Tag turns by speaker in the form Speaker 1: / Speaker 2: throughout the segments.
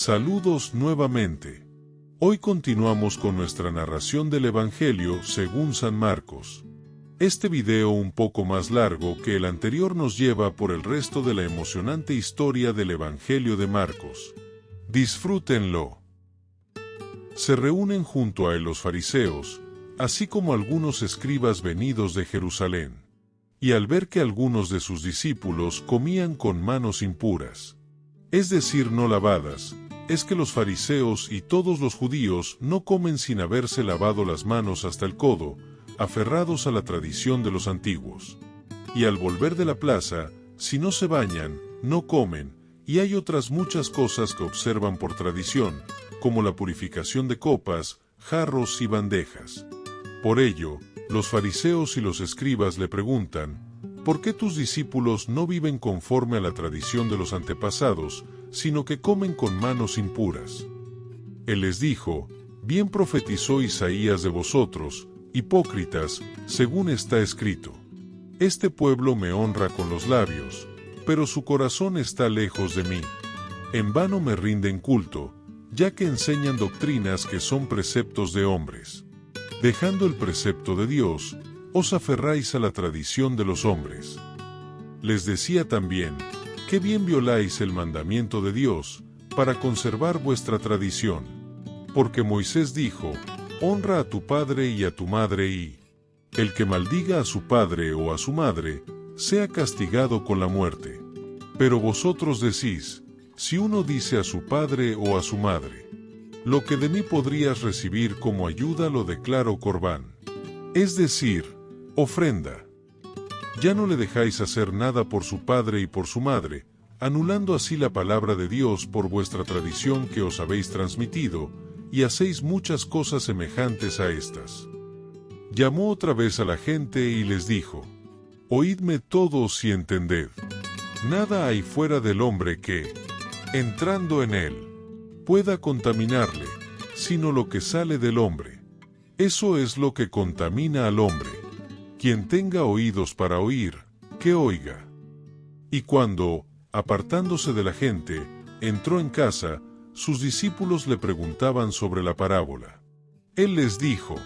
Speaker 1: Saludos nuevamente. Hoy continuamos con nuestra narración del Evangelio según San Marcos. Este video un poco más largo que el anterior nos lleva por el resto de la emocionante historia del Evangelio de Marcos. Disfrútenlo. Se reúnen junto a él los fariseos, así como algunos escribas venidos de Jerusalén. Y al ver que algunos de sus discípulos comían con manos impuras, es decir, no lavadas, es que los fariseos y todos los judíos no comen sin haberse lavado las manos hasta el codo, aferrados a la tradición de los antiguos. Y al volver de la plaza, si no se bañan, no comen, y hay otras muchas cosas que observan por tradición, como la purificación de copas, jarros y bandejas. Por ello, los fariseos y los escribas le preguntan, ¿por qué tus discípulos no viven conforme a la tradición de los antepasados, sino que comen con manos impuras? Él les dijo, bien profetizó Isaías de vosotros, hipócritas, según está escrito. Este pueblo me honra con los labios, pero su corazón está lejos de mí. En vano me rinden culto, ya que enseñan doctrinas que son preceptos de hombres. Dejando el precepto de Dios, os aferráis a la tradición de los hombres. Les decía también, qué bien violáis el mandamiento de Dios, para conservar vuestra tradición. Porque Moisés dijo, honra a tu padre y a tu madre y el que maldiga a su padre o a su madre, sea castigado con la muerte. Pero vosotros decís, si uno dice a su padre o a su madre, lo que de mí podrías recibir como ayuda lo declaro corbán, es decir, ofrenda. Ya no le dejáis hacer nada por su padre y por su madre, anulando así la palabra de Dios por vuestra tradición que os habéis transmitido, y hacéis muchas cosas semejantes a estas. Llamó otra vez a la gente y les dijo, oídme todos y entended. Nada hay fuera del hombre que, entrando en él, pueda contaminarle, sino lo que sale del hombre. Eso es lo que contamina al hombre. Quien tenga oídos para oír, que oiga. Y cuando, apartándose de la gente, entró en casa, sus discípulos le preguntaban sobre la parábola. Él les dijo,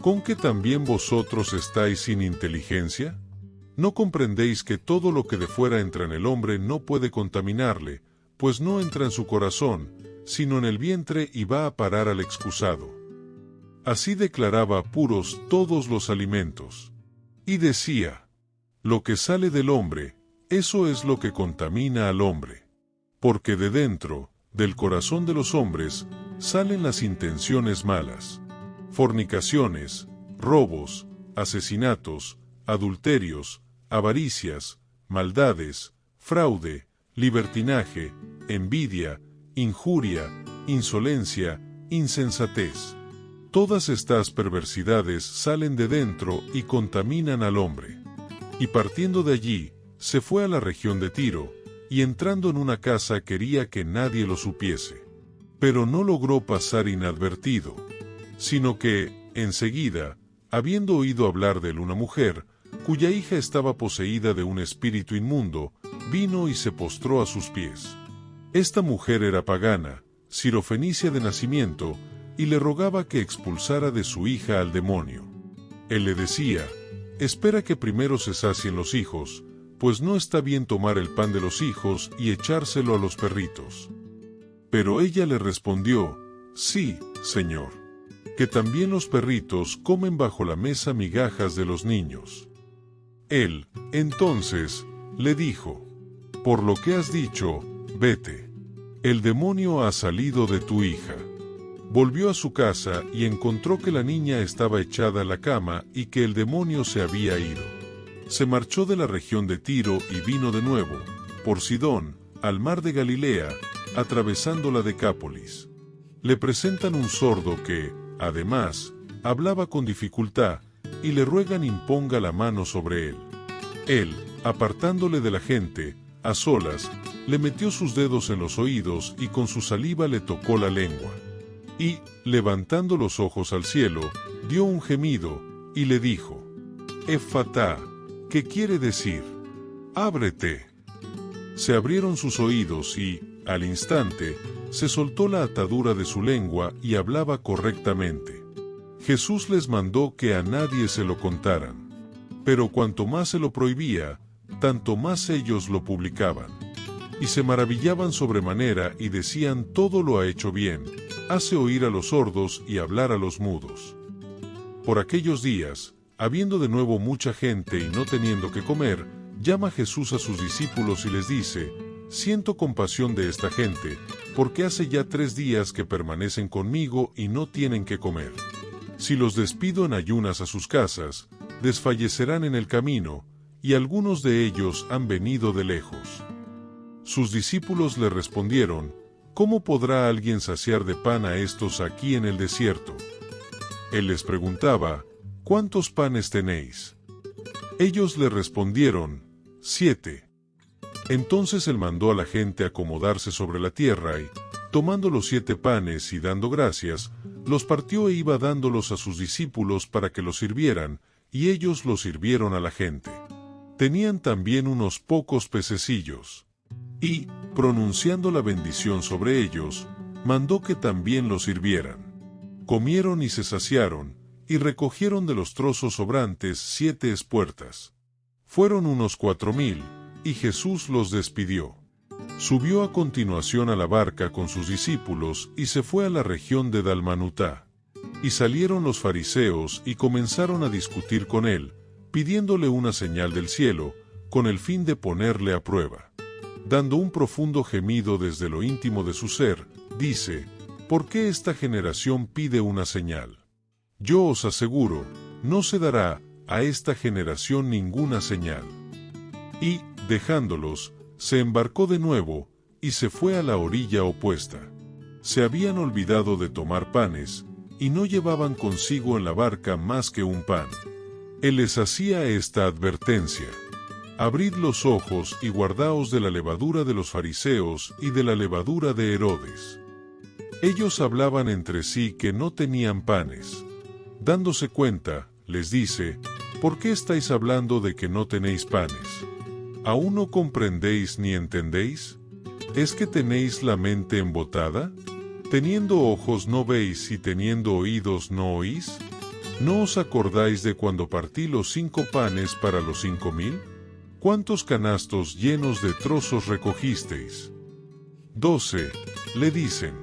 Speaker 1: ¿con qué también vosotros estáis sin inteligencia? ¿No comprendéis que todo lo que de fuera entra en el hombre no puede contaminarle, pues no entra en su corazón, sino en el vientre y va a parar al excusado? Así declaraba puros todos los alimentos. Y decía, lo que sale del hombre, eso es lo que contamina al hombre. Porque de dentro, del corazón de los hombres, salen las intenciones malas, fornicaciones, robos, asesinatos, adulterios, avaricias, maldades, fraude, libertinaje, envidia, injuria, insolencia, insensatez. Todas estas perversidades salen de dentro y contaminan al hombre. Y partiendo de allí, se fue a la región de Tiro, y entrando en una casa quería que nadie lo supiese. Pero no logró pasar inadvertido, sino que, enseguida, habiendo oído hablar de él una mujer, cuya hija estaba poseída de un espíritu inmundo, vino y se postró a sus pies. Esta mujer era pagana, sirofenicia de nacimiento, y le rogaba que expulsara de su hija al demonio. Él le decía, espera que primero se sacien los hijos, pues no está bien tomar el pan de los hijos y echárselo a los perritos. Pero ella le respondió, sí, Señor, que también los perritos comen bajo la mesa migajas de los niños. Él, entonces, le dijo, por lo que has dicho, vete. El demonio ha salido de tu hija. Volvió a su casa y encontró que la niña estaba echada a la cama y que el demonio se había ido. Se marchó de la región de Tiro y vino de nuevo, por Sidón, al mar de Galilea, atravesando la Decápolis. Le presentan un sordo que, además, hablaba con dificultad, y le ruegan imponga la mano sobre él. Él, apartándole de la gente, a solas, le metió sus dedos en los oídos y con su saliva le tocó la lengua. Y, levantando los ojos al cielo, dio un gemido, y le dijo, Efatá, ¿qué quiere decir? Ábrete. Se abrieron sus oídos y, al instante, se soltó la atadura de su lengua y hablaba correctamente. Jesús les mandó que a nadie se lo contaran. Pero cuanto más se lo prohibía, tanto más ellos lo publicaban. Y se maravillaban sobremanera y decían: todo lo ha hecho bien, hace oír a los sordos y hablar a los mudos. Por aquellos días, habiendo de nuevo mucha gente y no teniendo que comer, llama Jesús a sus discípulos y les dice: siento compasión de esta gente, porque hace ya 3 días que permanecen conmigo y no tienen que comer. Si los despido en ayunas a sus casas, desfallecerán en el camino, y algunos de ellos han venido de lejos. Sus discípulos le respondieron: ¿cómo podrá alguien saciar de pan a estos aquí en el desierto? Él les preguntaba: ¿cuántos panes tenéis? Ellos le respondieron: 7. Entonces él mandó a la gente acomodarse sobre la tierra y, tomando los 7 panes y dando gracias, los partió e iba dándolos a sus discípulos para que los sirvieran, y ellos los sirvieron a la gente. Tenían también unos pocos pececillos. Y, pronunciando la bendición sobre ellos, mandó que también los sirvieran. Comieron y se saciaron, y recogieron de los trozos sobrantes 7 espuertas. Fueron unos 4000, y Jesús los despidió. Subió a continuación a la barca con sus discípulos y se fue a la región de Dalmanutá. Y salieron los fariseos y comenzaron a discutir con él, pidiéndole una señal del cielo, con el fin de ponerle a prueba. Dando un profundo gemido desde lo íntimo de su ser, dice: ¿por qué esta generación pide una señal? Yo os aseguro, no se dará a esta generación ninguna señal. Y, dejándolos, se embarcó de nuevo, y se fue a la orilla opuesta. Se habían olvidado de tomar panes, y no llevaban consigo en la barca más que un pan. Él les hacía esta advertencia: abrid los ojos y guardaos de la levadura de los fariseos y de la levadura de Herodes. Ellos hablaban entre sí que no tenían panes. Dándose cuenta, les dice: ¿por qué estáis hablando de que no tenéis panes? ¿Aún no comprendéis ni entendéis? ¿Es que tenéis la mente embotada? ¿Teniendo ojos no veis y teniendo oídos no oís? ¿No os acordáis de cuando partí los 5 panes para los 5000? ¿Cuántos canastos llenos de trozos recogisteis? 12, le dicen.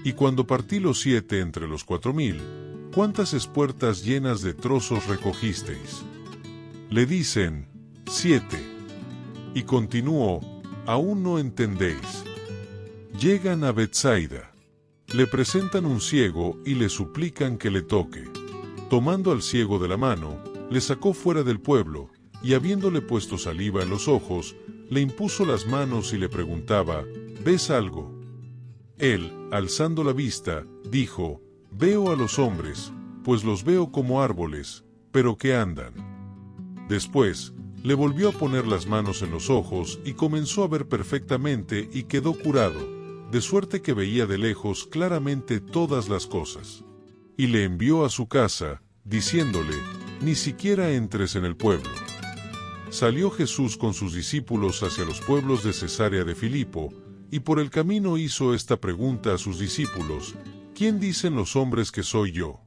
Speaker 1: Y cuando partí los 7 entre los 4000, ¿cuántas espuertas llenas de trozos recogisteis? Le dicen: 7. Y continuó: ¿aún no entendéis? Llegan a Betsaida. Le presentan un ciego y le suplican que le toque. Tomando al ciego de la mano, le sacó fuera del pueblo, y habiéndole puesto saliva en los ojos, le impuso las manos y le preguntaba: ¿ves algo? Él, alzando la vista, dijo: veo a los hombres, pues los veo como árboles, pero que andan. Después, le volvió a poner las manos en los ojos y comenzó a ver perfectamente y quedó curado, de suerte que veía de lejos claramente todas las cosas. Y le envió a su casa, diciéndole: ni siquiera entres en el pueblo. Salió Jesús con sus discípulos hacia los pueblos de Cesarea de Filipo, y por el camino hizo esta pregunta a sus discípulos: ¿quién dicen los hombres que soy yo?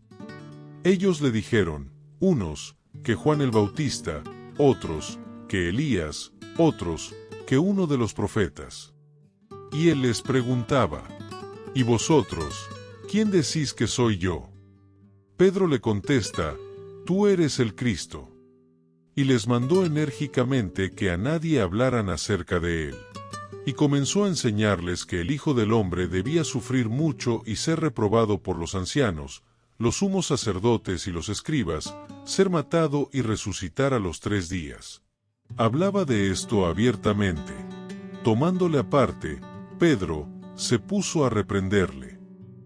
Speaker 1: Ellos le dijeron: unos, que Juan el Bautista; otros, que Elías; otros, que uno de los profetas. Y él les preguntaba: ¿y vosotros, quién decís que soy yo? Pedro le contesta: tú eres el Cristo. Y les mandó enérgicamente que a nadie hablaran acerca de él. Y comenzó a enseñarles que el Hijo del Hombre debía sufrir mucho y ser reprobado por los ancianos, los sumos sacerdotes y los escribas, ser matado y resucitar a los 3 días. Hablaba de esto abiertamente. Tomándole aparte, Pedro se puso a reprenderle.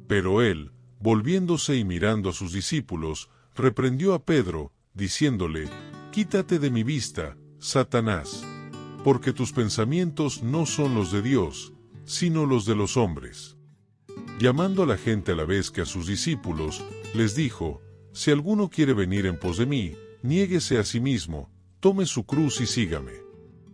Speaker 1: Pero él, volviéndose y mirando a sus discípulos, reprendió a Pedro, diciéndole: quítate de mi vista, Satanás, porque tus pensamientos no son los de Dios, sino los de los hombres. Llamando a la gente a la vez que a sus discípulos, les dijo: si alguno quiere venir en pos de mí, niéguese a sí mismo, tome su cruz y sígame.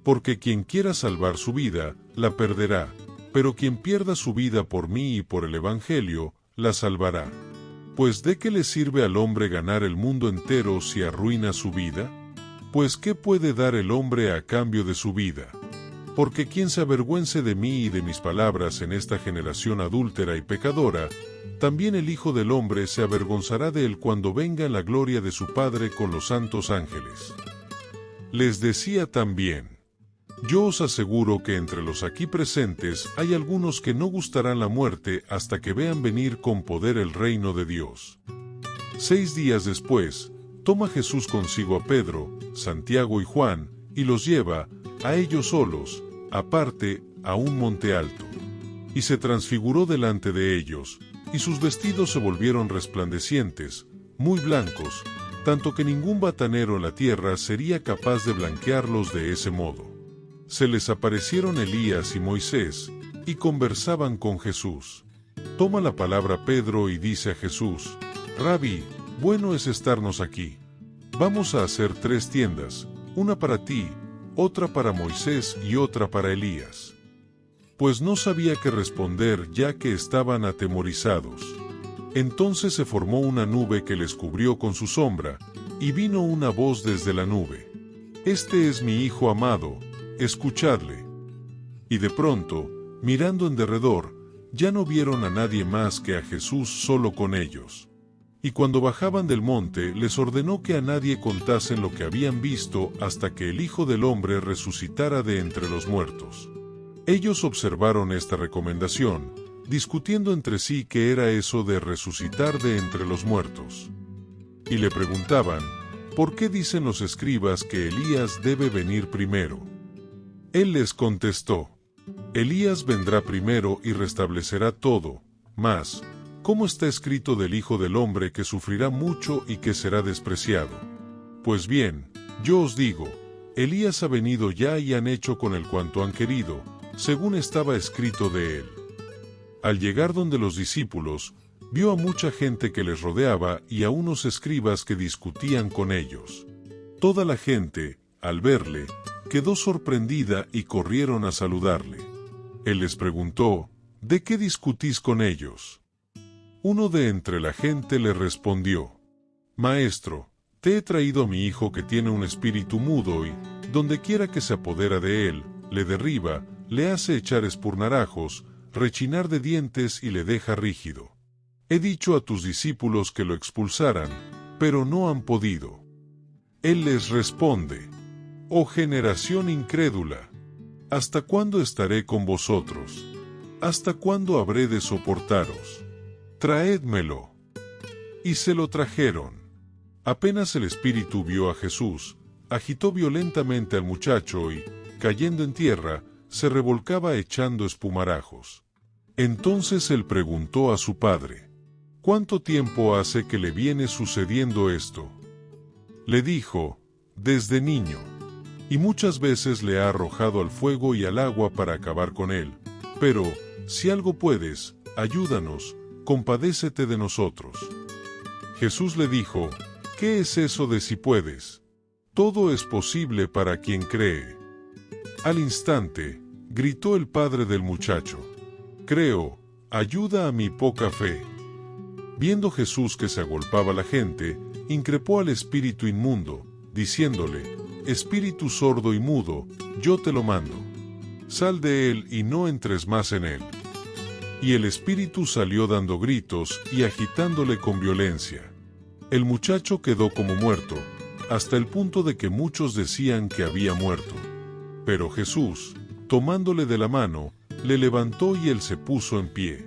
Speaker 1: Porque quien quiera salvar su vida, la perderá, pero quien pierda su vida por mí y por el Evangelio, la salvará. Pues ¿de qué le sirve al hombre ganar el mundo entero si arruina su vida? Pues ¿qué puede dar el hombre a cambio de su vida? Porque quien se avergüence de mí y de mis palabras en esta generación adúltera y pecadora, también el Hijo del Hombre se avergonzará de él cuando venga en la gloria de su Padre con los santos ángeles. Les decía también: yo os aseguro que entre los aquí presentes hay algunos que no gustarán la muerte hasta que vean venir con poder el reino de Dios. 6 días después, toma Jesús consigo a Pedro, Santiago y Juan, y los lleva, a ellos solos, aparte, a un monte alto. Y se transfiguró delante de ellos, y sus vestidos se volvieron resplandecientes, muy blancos, tanto que ningún batanero en la tierra sería capaz de blanquearlos de ese modo. Se les aparecieron Elías y Moisés, y conversaban con Jesús. Toma la palabra Pedro y dice a Jesús: Rabí, bueno es estarnos aquí. Vamos a hacer 3 tiendas, una para ti, otra para Moisés y otra para Elías. Pues no sabía qué responder ya que estaban atemorizados. Entonces se formó una nube que les cubrió con su sombra, y vino una voz desde la nube: Este es mi Hijo amado, escuchadle. Y de pronto, mirando en derredor, ya no vieron a nadie más que a Jesús solo con ellos. Y cuando bajaban del monte, les ordenó que a nadie contasen lo que habían visto hasta que el Hijo del Hombre resucitara de entre los muertos. Ellos observaron esta recomendación, discutiendo entre sí qué era eso de resucitar de entre los muertos. Y le preguntaban: ¿por qué dicen los escribas que Elías debe venir primero? Él les contestó: Elías vendrá primero y restablecerá todo, mas, ¿cómo está escrito del Hijo del Hombre que sufrirá mucho y que será despreciado? Pues bien, yo os digo, Elías ha venido ya y han hecho con él cuanto han querido, según estaba escrito de él. Al llegar donde los discípulos, vio a mucha gente que les rodeaba y a unos escribas que discutían con ellos. Toda la gente, al verle, quedó sorprendida y corrieron a saludarle. Él les preguntó: ¿de qué discutís con ellos? Uno de entre la gente le respondió: Maestro, te he traído a mi hijo que tiene un espíritu mudo y, donde quiera que se apodera de él, le derriba, le hace echar espurnarajos, rechinar de dientes y le deja rígido. He dicho a tus discípulos que lo expulsaran, pero no han podido. Él les responde: Oh generación incrédula, ¿hasta cuándo estaré con vosotros? ¿Hasta cuándo habré de soportaros? Traédmelo. Y se lo trajeron. Apenas el espíritu vio a Jesús, agitó violentamente al muchacho y, cayendo en tierra, se revolcaba echando espumarajos. Entonces él preguntó a su padre: ¿cuánto tiempo hace que le viene sucediendo esto? Le dijo: desde niño. Y muchas veces le ha arrojado al fuego y al agua para acabar con él. Pero, si algo puedes, ayúdanos, compadécete de nosotros. Jesús le dijo: ¿qué es eso de si puedes? Todo es posible para quien cree. Al instante, gritó el padre del muchacho: creo, ayuda a mi poca fe. Viendo Jesús que se agolpaba la gente, increpó al espíritu inmundo, diciéndole: espíritu sordo y mudo, yo te lo mando. Sal de él y no entres más en él. Y el espíritu salió dando gritos y agitándole con violencia. El muchacho quedó como muerto, hasta el punto de que muchos decían que había muerto. Pero Jesús, tomándole de la mano, le levantó y él se puso en pie.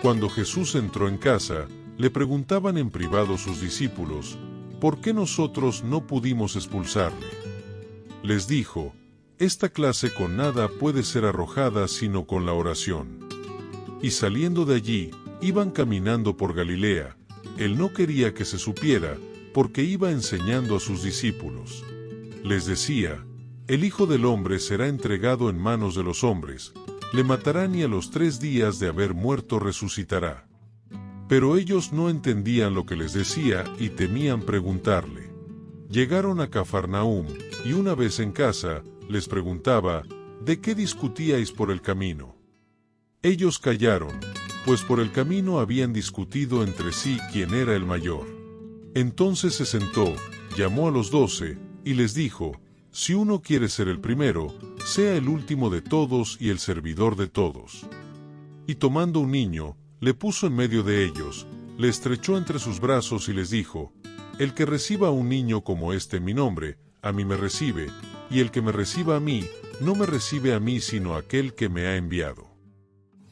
Speaker 1: Cuando Jesús entró en casa, le preguntaban en privado sus discípulos: ¿por qué nosotros no pudimos expulsarle? Les dijo: esta clase con nada puede ser arrojada sino con la oración. Y saliendo de allí, iban caminando por Galilea. Él no quería que se supiera, porque iba enseñando a sus discípulos. Les decía: el Hijo del Hombre será entregado en manos de los hombres, le matarán y a los 3 días de haber muerto resucitará. Pero ellos no entendían lo que les decía y temían preguntarle. Llegaron a Cafarnaúm, y una vez en casa, les preguntaba: ¿de qué discutíais por el camino? Ellos callaron, pues por el camino habían discutido entre sí quién era el mayor. Entonces se sentó, llamó a los 12, y les dijo: si uno quiere ser el primero, sea el último de todos y el servidor de todos. Y tomando un niño, le puso en medio de ellos, le estrechó entre sus brazos y les dijo: el que reciba a un niño como este en mi nombre, a mí me recibe, y el que me reciba a mí, no me recibe a mí sino aquel que me ha enviado.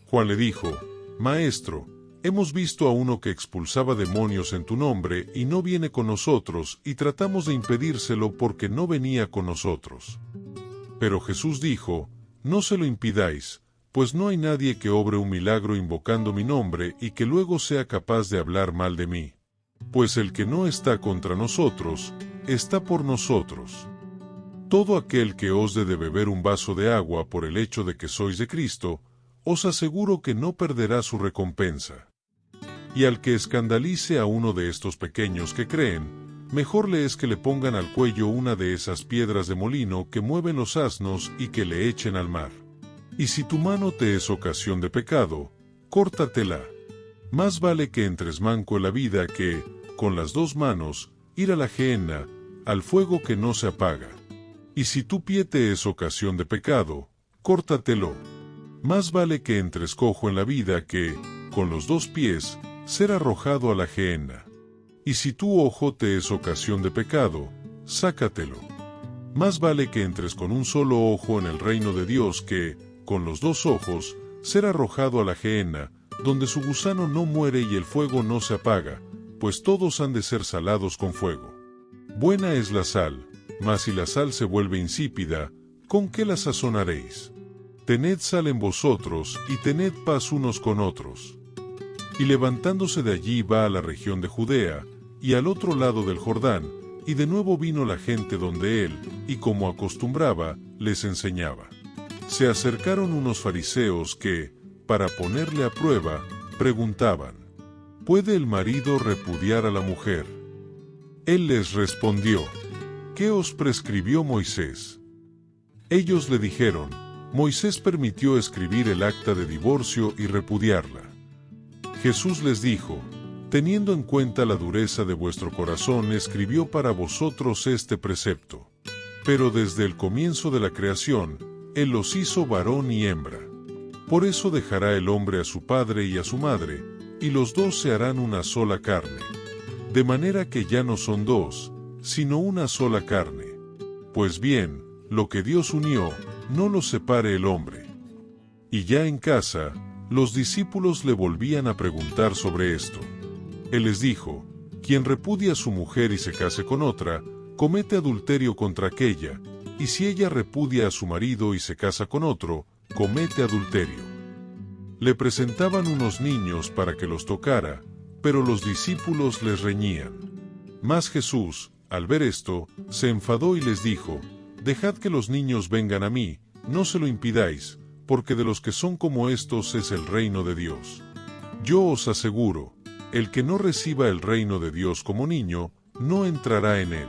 Speaker 1: Juan le dijo: Maestro, hemos visto a uno que expulsaba demonios en tu nombre y no viene con nosotros, y tratamos de impedírselo porque no venía con nosotros. Pero Jesús dijo: no se lo impidáis, pues no hay nadie que obre un milagro invocando mi nombre y que luego sea capaz de hablar mal de mí. Pues el que no está contra nosotros, está por nosotros. Todo aquel que os dé de beber un vaso de agua por el hecho de que sois de Cristo, os aseguro que no perderá su recompensa. Y al que escandalice a uno de estos pequeños que creen, mejor le es que le pongan al cuello una de esas piedras de molino que mueven los asnos y que le echen al mar. Y si tu mano te es ocasión de pecado, córtatela. Más vale que entres manco en la vida que, con las 2 manos, ir a la gehenna, al fuego que no se apaga. Y si tu pie te es ocasión de pecado, córtatelo. Más vale que entres cojo en la vida que, con los 2 pies, ser arrojado a la gehenna. Y si tu ojo te es ocasión de pecado, sácatelo. Más vale que entres con un solo ojo en el reino de Dios que, con los 2 ojos, ser arrojado a la gehenna, donde su gusano no muere y el fuego no se apaga, pues todos han de ser salados con fuego. Buena es la sal, mas si la sal se vuelve insípida, ¿con qué la sazonaréis? Tened sal en vosotros, y tened paz unos con otros. Y levantándose de allí va a la región de Judea, y al otro lado del Jordán, y de nuevo vino la gente donde él, y como acostumbraba, les enseñaba. Se acercaron unos fariseos que, para ponerle a prueba, preguntaban: ¿puede el marido repudiar a la mujer? Él les respondió: ¿qué os prescribió Moisés? Ellos le dijeron: Moisés permitió escribir el acta de divorcio y repudiarla. Jesús les dijo: teniendo en cuenta la dureza de vuestro corazón, escribió para vosotros este precepto. Pero desde el comienzo de la creación, Él los hizo varón y hembra. Por eso dejará el hombre a su padre y a su madre, y los 2 se harán una sola carne. De manera que ya no son 2, sino una sola carne. Pues bien, lo que Dios unió, no lo separe el hombre. Y ya en casa, los discípulos le volvían a preguntar sobre esto. Él les dijo: quien repudia a su mujer y se case con otra, comete adulterio contra aquella, y si ella repudia a su marido y se casa con otro, comete adulterio. Le presentaban unos niños para que los tocara, pero los discípulos les reñían. Mas Jesús, al ver esto, se enfadó y les dijo: dejad que los niños vengan a mí, no se lo impidáis, porque de los que son como estos es el reino de Dios. Yo os aseguro, el que no reciba el reino de Dios como niño, no entrará en él.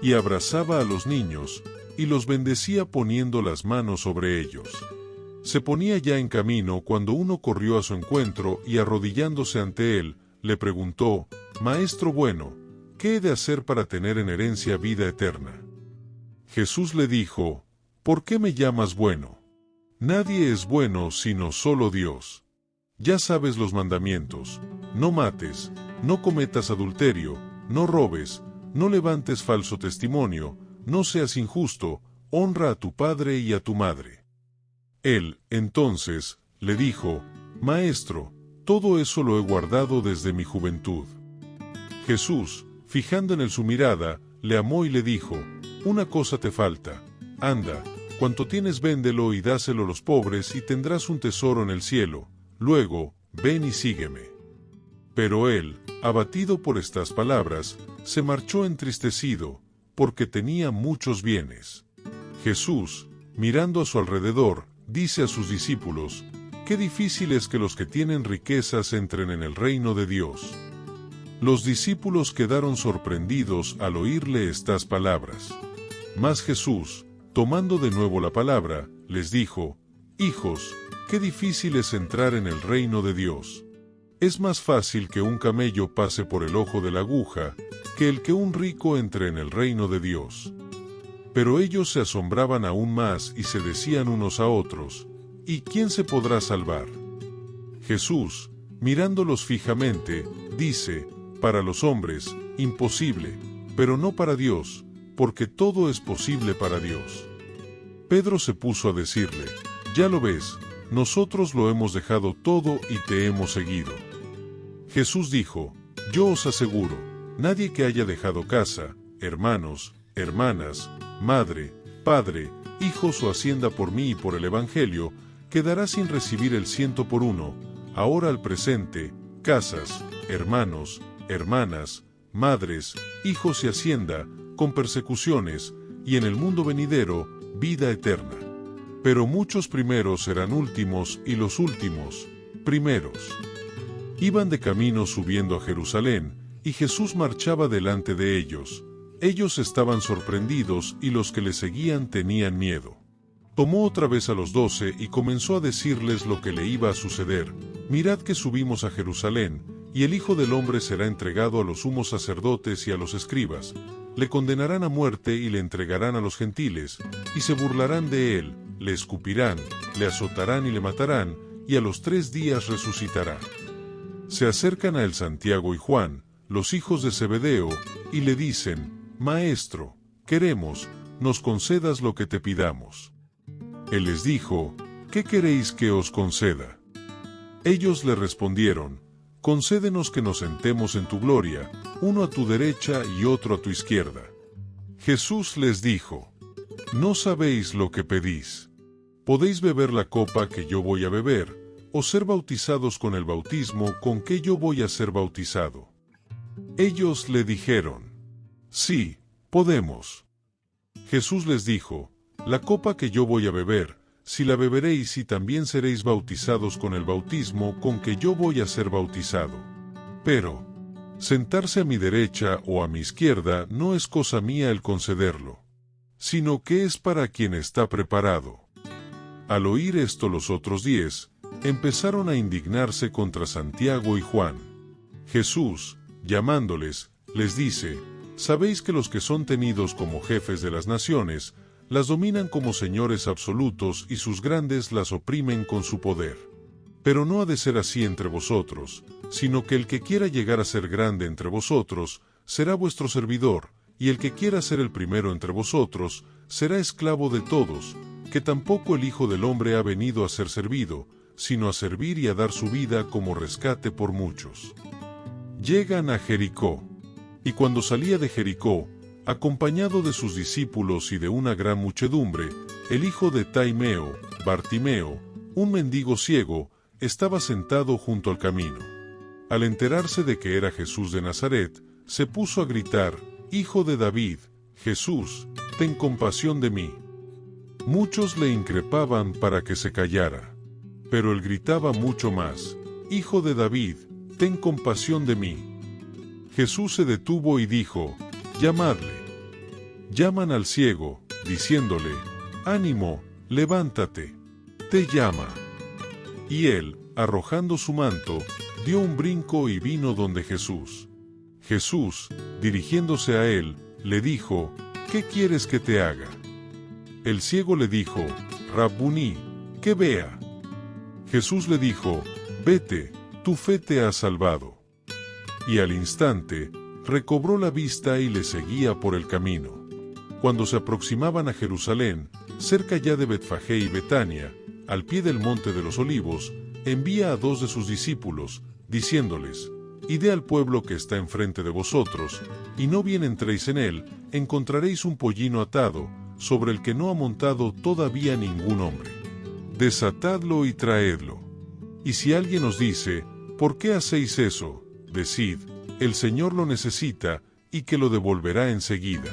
Speaker 1: Y abrazaba a los niños, y los bendecía poniendo las manos sobre ellos. Se ponía ya en camino cuando uno corrió a su encuentro y arrodillándose ante él, le preguntó: Maestro bueno, ¿qué he de hacer para tener en herencia vida eterna? Jesús le dijo: ¿por qué me llamas bueno? Nadie es bueno sino solo Dios. Ya sabes los mandamientos: no mates, no cometas adulterio, no robes, no levantes falso testimonio, no seas injusto, honra a tu padre y a tu madre. Él, entonces, le dijo: Maestro, todo eso lo he guardado desde mi juventud. Jesús, fijando en él su mirada, le amó y le dijo: una cosa te falta, anda, cuanto tienes véndelo y dáselo a los pobres y tendrás un tesoro en el cielo, luego, ven y sígueme. Pero él, abatido por estas palabras, se marchó entristecido, porque tenía muchos bienes. Jesús, mirando a su alrededor, dice a sus discípulos: qué difícil es que los que tienen riquezas entren en el reino de Dios. Los discípulos quedaron sorprendidos al oírle estas palabras. Mas Jesús, tomando de nuevo la palabra, les dijo: hijos, qué difícil es entrar en el reino de Dios. Es más fácil que un camello pase por el ojo de la aguja, que el que un rico entre en el reino de Dios. Pero ellos se asombraban aún más y se decían unos a otros, ¿y quién se podrá salvar? Jesús, mirándolos fijamente, dice, para los hombres, imposible, pero no para Dios, porque todo es posible para Dios. Pedro se puso a decirle, ya lo ves, nosotros lo hemos dejado todo y te hemos seguido. Jesús dijo, yo os aseguro, nadie que haya dejado casa, hermanos, hermanas, madre, padre, hijos o hacienda por mí y por el Evangelio, quedará sin recibir el 100 por uno, ahora al presente, casas, hermanos, hermanas, madres, hijos y hacienda, con persecuciones, y en el mundo venidero, vida eterna. Pero muchos primeros serán últimos y los últimos, primeros. Iban de camino subiendo a Jerusalén, y Jesús marchaba delante de ellos. Ellos estaban sorprendidos y los que le seguían tenían miedo. Tomó otra vez a los 12 y comenzó a decirles lo que le iba a suceder. Mirad que subimos a Jerusalén, y el Hijo del Hombre será entregado a los sumos sacerdotes y a los escribas. Le condenarán a muerte y le entregarán a los gentiles, y se burlarán de él, le escupirán, le azotarán y le matarán, y a los 3 días resucitará. Se acercan a él Santiago y Juan, los hijos de Zebedeo, y le dicen, Maestro, queremos, nos concedas lo que te pidamos. Él les dijo, ¿qué queréis que os conceda? Ellos le respondieron, concédenos que nos sentemos en tu gloria, uno a tu derecha y otro a tu izquierda. Jesús les dijo, no sabéis lo que pedís. ¿Podéis beber la copa que yo voy a beber, o ser bautizados con el bautismo con que yo voy a ser bautizado? Ellos le dijeron, sí, podemos. Jesús les dijo, la copa que yo voy a beber, si la beberéis y también seréis bautizados con el bautismo con que yo voy a ser bautizado. Pero, sentarse a mi derecha o a mi izquierda no es cosa mía el concederlo, sino que es para quien está preparado. Al oír esto los otros 10, empezaron a indignarse contra Santiago y Juan. Jesús, llamándoles, les dice, sabéis que los que son tenidos como jefes de las naciones, las dominan como señores absolutos y sus grandes las oprimen con su poder. Pero no ha de ser así entre vosotros, sino que el que quiera llegar a ser grande entre vosotros, será vuestro servidor, y el que quiera ser el primero entre vosotros, será esclavo de todos, que tampoco el Hijo del Hombre ha venido a ser servido, sino a servir y a dar su vida como rescate por muchos. Llegan a Jericó. Y cuando salía de Jericó, acompañado de sus discípulos y de una gran muchedumbre, el hijo de Taimeo, Bartimeo, un mendigo ciego, estaba sentado junto al camino. Al enterarse de que era Jesús de Nazaret, se puso a gritar, Hijo de David, Jesús, ten compasión de mí. Muchos le increpaban para que se callara. Pero él gritaba mucho más, Hijo de David, ten compasión de mí. Jesús se detuvo y dijo, llamadle. Llaman al ciego, diciéndole, ánimo, levántate, te llama. Y él, arrojando su manto, dio un brinco y vino donde Jesús. Jesús, dirigiéndose a él, le dijo, ¿qué quieres que te haga? El ciego le dijo, Rabbuní, que vea. Jesús le dijo, vete, tu fe te ha salvado. Y al instante, recobró la vista y le seguía por el camino. Cuando se aproximaban a Jerusalén, cerca ya de Betfagé y Betania, al pie del monte de los olivos, envía a 2 de sus discípulos, diciéndoles, Id al pueblo que está enfrente de vosotros, y no bien entréis en él, encontraréis un pollino atado, sobre el que no ha montado todavía ningún hombre. Desatadlo y traedlo. Y si alguien os dice, ¿por qué hacéis eso? Decid, el Señor lo necesita, y que lo devolverá enseguida.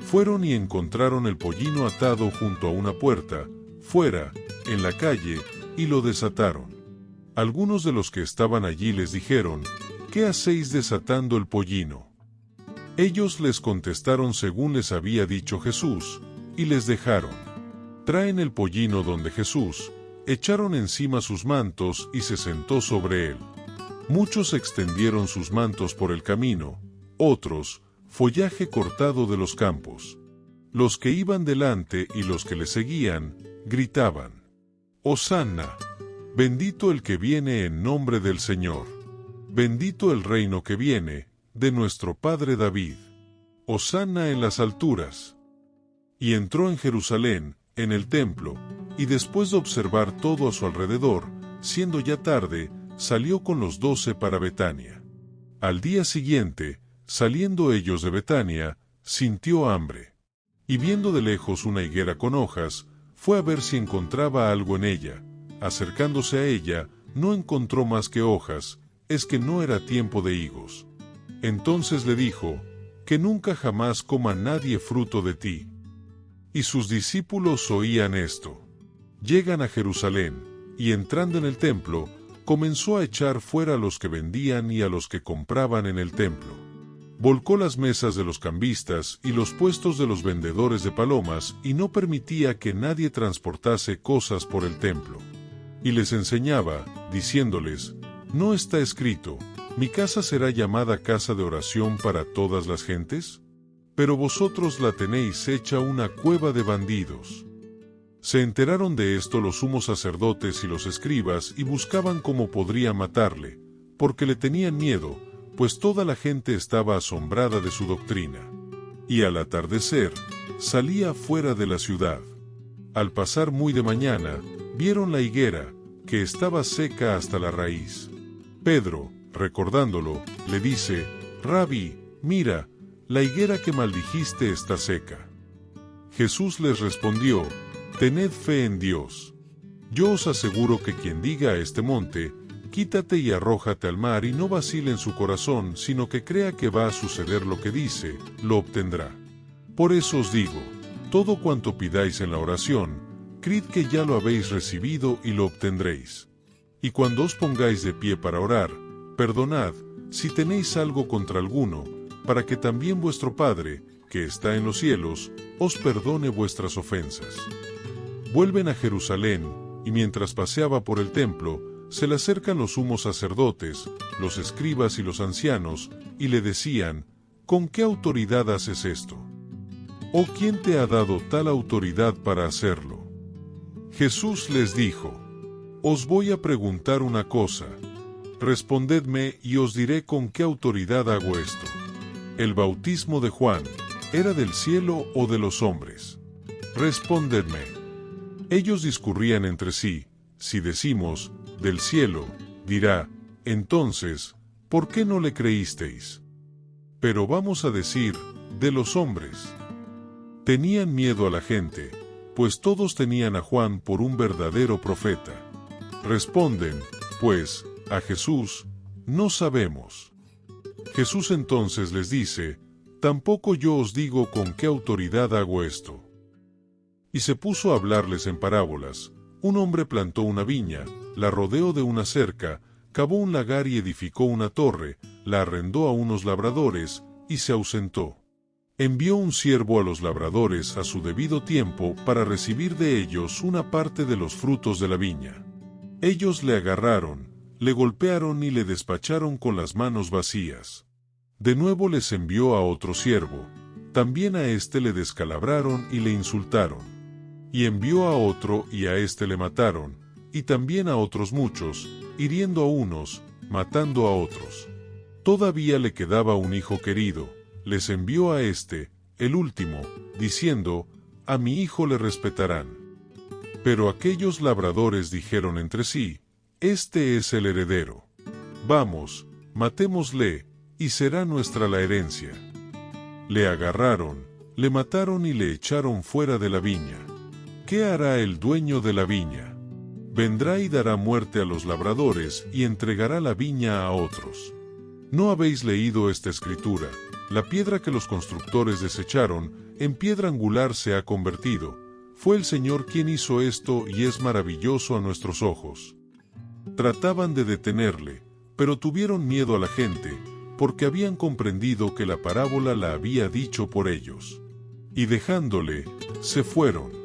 Speaker 1: Fueron y encontraron el pollino atado junto a una puerta, fuera, en la calle, y lo desataron. Algunos de los que estaban allí les dijeron, ¿qué hacéis desatando el pollino? Ellos les contestaron según les había dicho Jesús, y les dejaron. Traen el pollino donde Jesús, Echaron encima sus mantos y se sentó sobre él. Muchos extendieron sus mantos por el camino, otros, follaje cortado de los campos. Los que iban delante y los que le seguían, gritaban: Hosanna, bendito el que viene en nombre del Señor. Bendito el reino que viene, de nuestro padre David. Hosanna en las alturas. Y entró en Jerusalén, en el templo, y después de observar todo a su alrededor, siendo ya tarde, salió con los 12 para Betania. Al día siguiente, saliendo ellos de Betania, sintió hambre. Y viendo de lejos una higuera con hojas, fue a ver si encontraba algo en ella. Acercándose a ella, no encontró más que hojas, es que no era tiempo de higos. Entonces le dijo: que nunca jamás coma nadie fruto de ti. Y sus discípulos oían esto. Llegan a Jerusalén, y entrando en el templo, comenzó a echar fuera a los que vendían y a los que compraban en el templo. Volcó las mesas de los cambistas y los puestos de los vendedores de palomas, y no permitía que nadie transportase cosas por el templo. Y les enseñaba, diciéndoles: ¿no está escrito, mi casa será llamada casa de oración para todas las gentes? Pero vosotros la tenéis hecha una cueva de bandidos. Se enteraron de esto los sumos sacerdotes y los escribas y buscaban cómo podrían matarle, porque le tenían miedo, pues toda la gente estaba asombrada de su doctrina. Y al atardecer, salía fuera de la ciudad. Al pasar muy de mañana, vieron la higuera, que estaba seca hasta la raíz. Pedro, recordándolo, le dice: Rabí, mira, la higuera que maldijiste está seca. Jesús les respondió: tened fe en Dios. Yo os aseguro que quien diga a este monte: quítate y arrójate al mar, y no vacile en su corazón, sino que crea que va a suceder lo que dice, lo obtendrá. Por eso os digo, todo cuanto pidáis en la oración, creed que ya lo habéis recibido y lo obtendréis. Y cuando os pongáis de pie para orar, perdonad, si tenéis algo contra alguno, para que también vuestro Padre, que está en los cielos, os perdone vuestras ofensas. Vuelven a Jerusalén, y mientras paseaba por el templo, se le acercan los sumos sacerdotes, los escribas y los ancianos, y le decían: ¿con qué autoridad haces esto? ¿O quién te ha dado tal autoridad para hacerlo? Jesús les dijo: os voy a preguntar una cosa. Respondedme y os diré con qué autoridad hago esto. ¿El bautismo de Juan era del cielo o de los hombres? Respondedme. Ellos discurrían entre sí: si decimos, del cielo, dirá, entonces, ¿por qué no le creísteis? Pero vamos a decir, de los hombres. Tenían miedo a la gente, pues todos tenían a Juan por un verdadero profeta. Responden, pues, a Jesús: no sabemos. Jesús entonces les dice: tampoco yo os digo con qué autoridad hago esto. Y se puso a hablarles en parábolas. Un hombre plantó una viña, la rodeó de una cerca, cavó un lagar y edificó una torre, la arrendó a unos labradores, y se ausentó. Envió un siervo a los labradores a su debido tiempo para recibir de ellos una parte de los frutos de la viña. Ellos le agarraron, le golpearon y le despacharon con las manos vacías. De nuevo les envió a otro siervo, también a éste le descalabraron y le insultaron. Y envió a otro y a éste le mataron, y también a otros muchos, hiriendo a unos, matando a otros. Todavía le quedaba un hijo querido, les envió a éste, el último, diciendo: a mi hijo le respetarán. Pero aquellos labradores dijeron entre sí: este es el heredero. Vamos, matémosle, y será nuestra la herencia. Le agarraron, le mataron y le echaron fuera de la viña. ¿Qué hará el dueño de la viña? Vendrá y dará muerte a los labradores y entregará la viña a otros. ¿No habéis leído esta escritura? La piedra que los constructores desecharon, en piedra angular se ha convertido. Fue el Señor quien hizo esto y es maravilloso a nuestros ojos. Trataban de detenerle, pero tuvieron miedo a la gente, porque habían comprendido que la parábola la había dicho por ellos. Y dejándole, se fueron.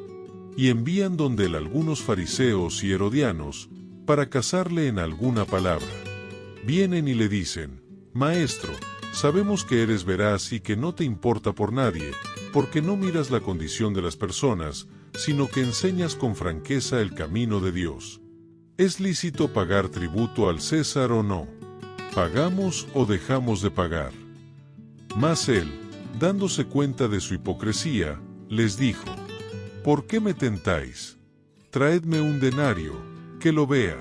Speaker 1: y envían donde él algunos fariseos y herodianos, para cazarle en alguna palabra. Vienen y le dicen: Maestro, sabemos que eres veraz y que no te importa por nadie, porque no miras la condición de las personas, sino que enseñas con franqueza el camino de Dios. ¿Es lícito pagar tributo al César o no? ¿Pagamos o dejamos de pagar? Mas él, dándose cuenta de su hipocresía, les dijo: ¿Por qué me tentáis? Traedme un denario, que lo vea.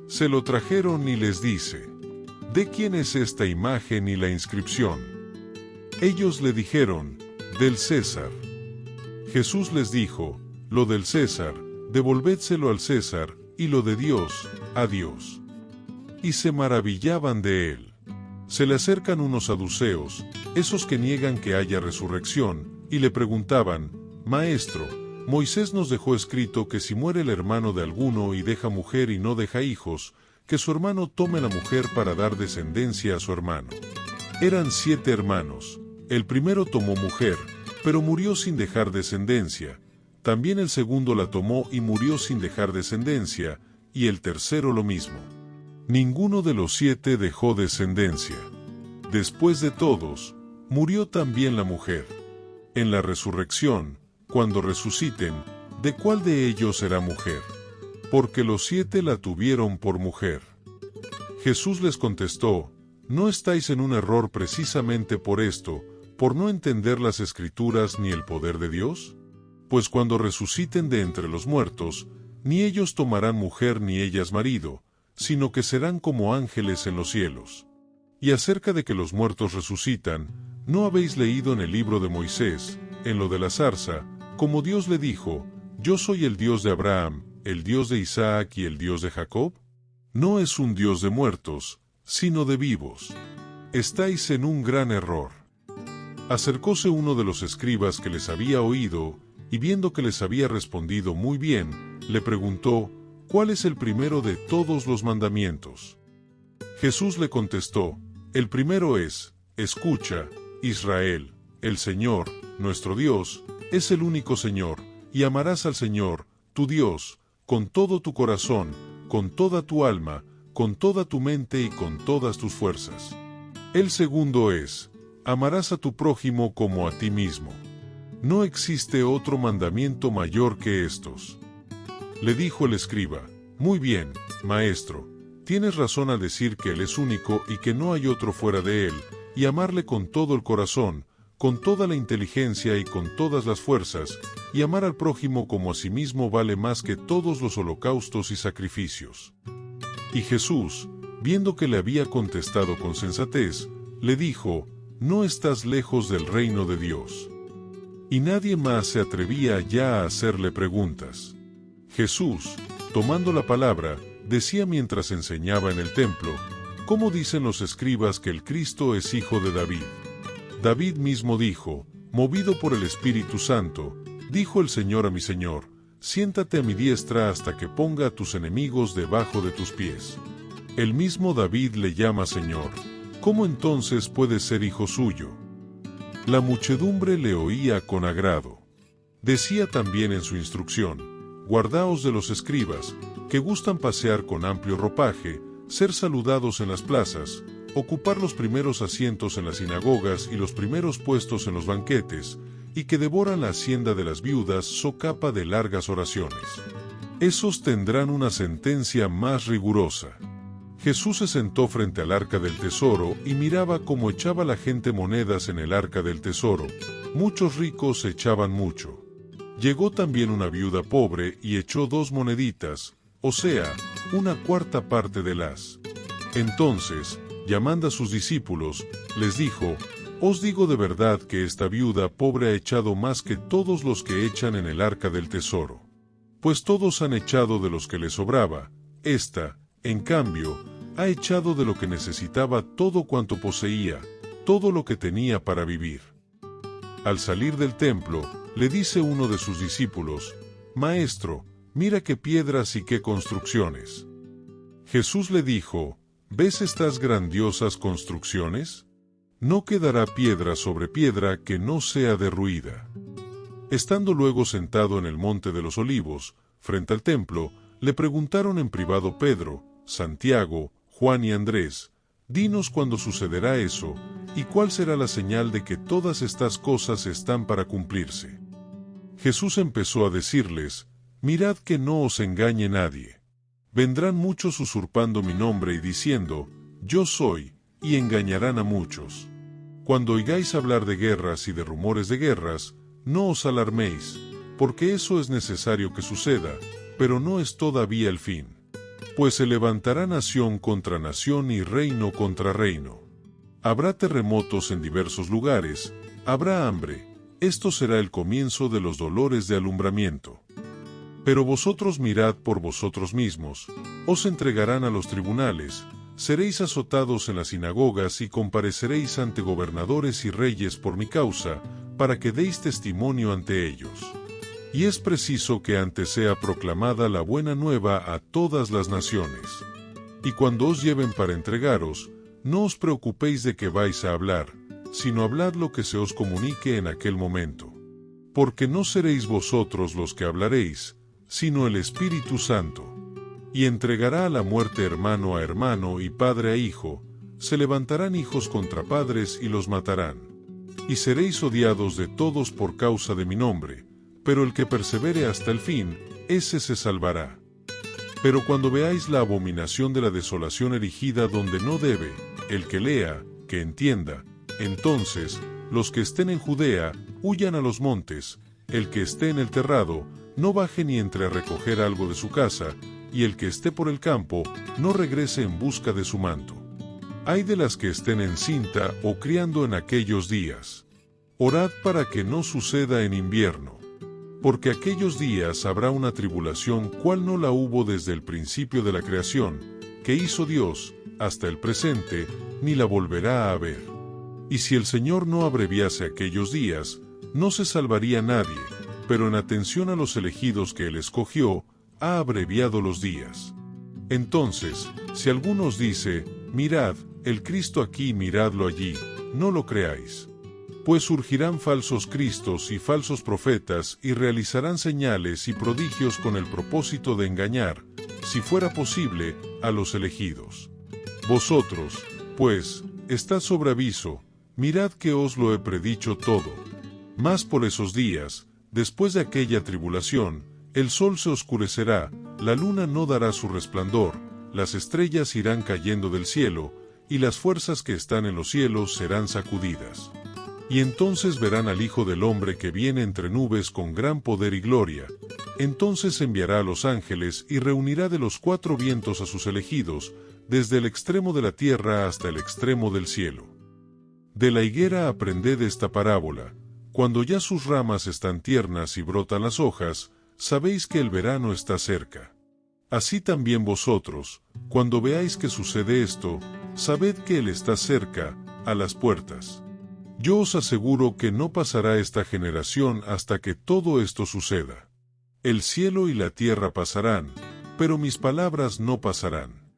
Speaker 1: Se lo trajeron y les dice: ¿De quién es esta imagen y la inscripción? Ellos le dijeron: del César. Jesús les dijo: lo del César, devolvédselo al César, y lo de Dios, a Dios. Y se maravillaban de él. Se le acercan unos saduceos, esos que niegan que haya resurrección, y le preguntaban: Maestro, Moisés nos dejó escrito que si muere el hermano de alguno y deja mujer y no deja hijos, que su hermano tome la mujer para dar descendencia a su hermano. Eran 7 hermanos. El primero tomó mujer, pero murió sin dejar descendencia. También el segundo la tomó y murió sin dejar descendencia, y el tercero lo mismo. Ninguno de los 7 dejó descendencia. Después de todos, murió también la mujer. En la resurrección, cuando resuciten, ¿de cuál de ellos será mujer? Porque los 7 la tuvieron por mujer. Jesús les contestó: ¿no estáis en un error precisamente por esto, por no entender las Escrituras ni el poder de Dios? Pues cuando resuciten de entre los muertos, ni ellos tomarán mujer ni ellas marido, sino que serán como ángeles en los cielos. Y acerca de que los muertos resucitan, ¿no habéis leído en el libro de Moisés, en lo de la zarza, como Dios le dijo: Yo soy el Dios de Abraham, el Dios de Isaac y el Dios de Jacob? No es un Dios de muertos, sino de vivos. Estáis en un gran error. Acercóse uno de los escribas que les había oído, y viendo que les había respondido muy bien, le preguntó: ¿cuál es el primero de todos los mandamientos? Jesús le contestó: el primero es: escucha, Israel, el Señor, nuestro Dios, es el único Señor, y amarás al Señor, tu Dios, con todo tu corazón, con toda tu alma, con toda tu mente y con todas tus fuerzas. El segundo es: amarás a tu prójimo como a ti mismo. No existe otro mandamiento mayor que estos. Le dijo el escriba: muy bien, maestro, tienes razón al decir que Él es único y que no hay otro fuera de Él, y amarle con todo el corazón, con toda la inteligencia y con todas las fuerzas, y amar al prójimo como a sí mismo vale más que todos los holocaustos y sacrificios. Y Jesús, viendo que le había contestado con sensatez, le dijo: no estás lejos del reino de Dios. Y nadie más se atrevía ya a hacerle preguntas. Jesús, tomando la palabra, decía mientras enseñaba en el templo: ¿cómo dicen los escribas que el Cristo es hijo de David? David mismo dijo, movido por el Espíritu Santo, dijo el Señor a mi Señor: siéntate a mi diestra hasta que ponga a tus enemigos debajo de tus pies. El mismo David le llama Señor. ¿Cómo entonces puede ser hijo suyo? La muchedumbre le oía con agrado. Decía también en su instrucción: guardaos de los escribas, que gustan pasear con amplio ropaje, ser saludados en las plazas, ocupar los primeros asientos en las sinagogas y los primeros puestos en los banquetes, y que devoran la hacienda de las viudas socapa de largas oraciones. Esos tendrán una sentencia más rigurosa. Jesús se sentó frente al arca del tesoro y miraba cómo echaba la gente monedas en el arca del tesoro. Muchos ricos echaban mucho. Llegó también una viuda pobre y echó 2 moneditas, o sea, 1/4 parte de las. Entonces, llamando a sus discípulos, les dijo: os digo de verdad que esta viuda pobre ha echado más que todos los que echan en el arca del tesoro. Pues todos han echado de los que les sobraba, esta, en cambio, ha echado de lo que necesitaba todo cuanto poseía, todo lo que tenía para vivir. Al salir del templo, le dice uno de sus discípulos: Maestro, mira qué piedras y qué construcciones. Jesús le dijo: ¿ves estas grandiosas construcciones? No quedará piedra sobre piedra que no sea derruida. Estando luego sentado en el monte de los Olivos, frente al templo, le preguntaron en privado Pedro, Santiago, Juan y Andrés: «Dinos cuándo sucederá eso, y cuál será la señal de que todas estas cosas están para cumplirse». Jesús empezó a decirles: «Mirad que no os engañe nadie. Vendrán muchos usurpando mi nombre y diciendo: Yo soy, y engañarán a muchos. Cuando oigáis hablar de guerras y de rumores de guerras, no os alarméis, porque eso es necesario que suceda, pero no es todavía el fin. Pues se levantará nación contra nación y reino contra reino. Habrá terremotos en diversos lugares, habrá hambre, esto será el comienzo de los dolores de alumbramiento. Pero vosotros mirad por vosotros mismos, os entregarán a los tribunales, seréis azotados en las sinagogas y compareceréis ante gobernadores y reyes por mi causa, para que deis testimonio ante ellos. Y es preciso que antes sea proclamada la buena nueva a todas las naciones. Y cuando os lleven para entregaros, no os preocupéis de qué vais a hablar, sino hablad lo que se os comunique en aquel momento. Porque no seréis vosotros los que hablaréis, sino el Espíritu Santo. Y entregará a la muerte hermano a hermano y padre a hijo, se levantarán hijos contra padres y los matarán. Y seréis odiados de todos por causa de mi nombre, pero el que persevere hasta el fin, ese se salvará. Pero cuando veáis la abominación de la desolación erigida donde no debe, el que lea, que entienda, entonces, los que estén en Judea, huyan a los montes, el que esté en el terrado, no baje ni entre a recoger algo de su casa, y el que esté por el campo, no regrese en busca de su manto. Ay de las que estén encinta o criando en aquellos días. Orad para que no suceda en invierno. Porque aquellos días habrá una tribulación cual no la hubo desde el principio de la creación, que hizo Dios, hasta el presente, ni la volverá a haber. Y si el Señor no abreviase aquellos días, no se salvaría nadie, pero en atención a los elegidos que Él escogió, ha abreviado los días. Entonces, si alguno os dice: mirad, el Cristo aquí, miradlo allí, no lo creáis. Pues surgirán falsos cristos y falsos profetas y realizarán señales y prodigios con el propósito de engañar, si fuera posible, a los elegidos. Vosotros, pues, estad sobre aviso, mirad que os lo he predicho todo. Mas por esos días, después de aquella tribulación, el sol se oscurecerá, la luna no dará su resplandor, las estrellas irán cayendo del cielo, y las fuerzas que están en los cielos serán sacudidas. Y entonces verán al Hijo del Hombre que viene entre nubes con gran poder y gloria. Entonces enviará a los ángeles y reunirá de los cuatro vientos a sus elegidos, desde el extremo de la tierra hasta el extremo del cielo. De la higuera aprended esta parábola: cuando ya sus ramas están tiernas y brotan las hojas, sabéis que el verano está cerca. Así también vosotros, cuando veáis que sucede esto, sabed que Él está cerca, a las puertas. Yo os aseguro que no pasará esta generación hasta que todo esto suceda. El cielo y la tierra pasarán, pero mis palabras no pasarán.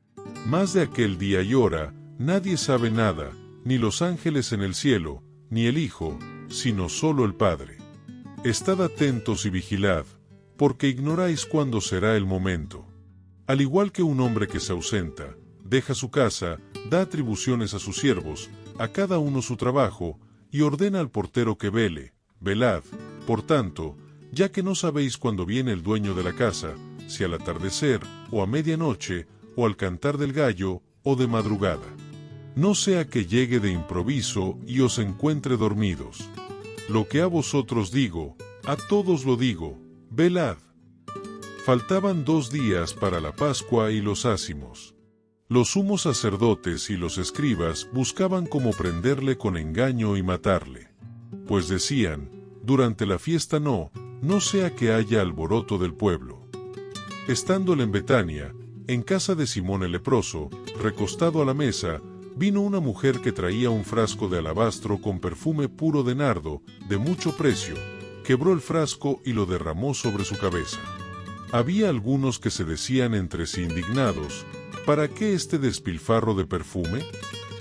Speaker 1: Mas de aquel día y hora, nadie sabe nada, ni los ángeles en el cielo, ni el Hijo, sino solo el Padre. Estad atentos y vigilad, porque ignoráis cuándo será el momento. Al igual que un hombre que se ausenta, deja su casa, da atribuciones a sus siervos, a cada uno su trabajo, y ordena al portero que vele, velad, por tanto, ya que no sabéis cuándo viene el dueño de la casa, si al atardecer, o a medianoche, o al cantar del gallo, o de madrugada. No sea que llegue de improviso y os encuentre dormidos. Lo que a vosotros digo, a todos lo digo, velad. Faltaban 2 días para la Pascua y los ácimos. Los sumos sacerdotes y los escribas buscaban cómo prenderle con engaño y matarle. Pues decían: durante la fiesta no sea que haya alboroto del pueblo. Estando él en Betania, en casa de Simón el leproso, recostado a la mesa, vino una mujer que traía un frasco de alabastro con perfume puro de nardo, de mucho precio, quebró el frasco y lo derramó sobre su cabeza. Había algunos que se decían entre sí indignados: ¿para qué este despilfarro de perfume?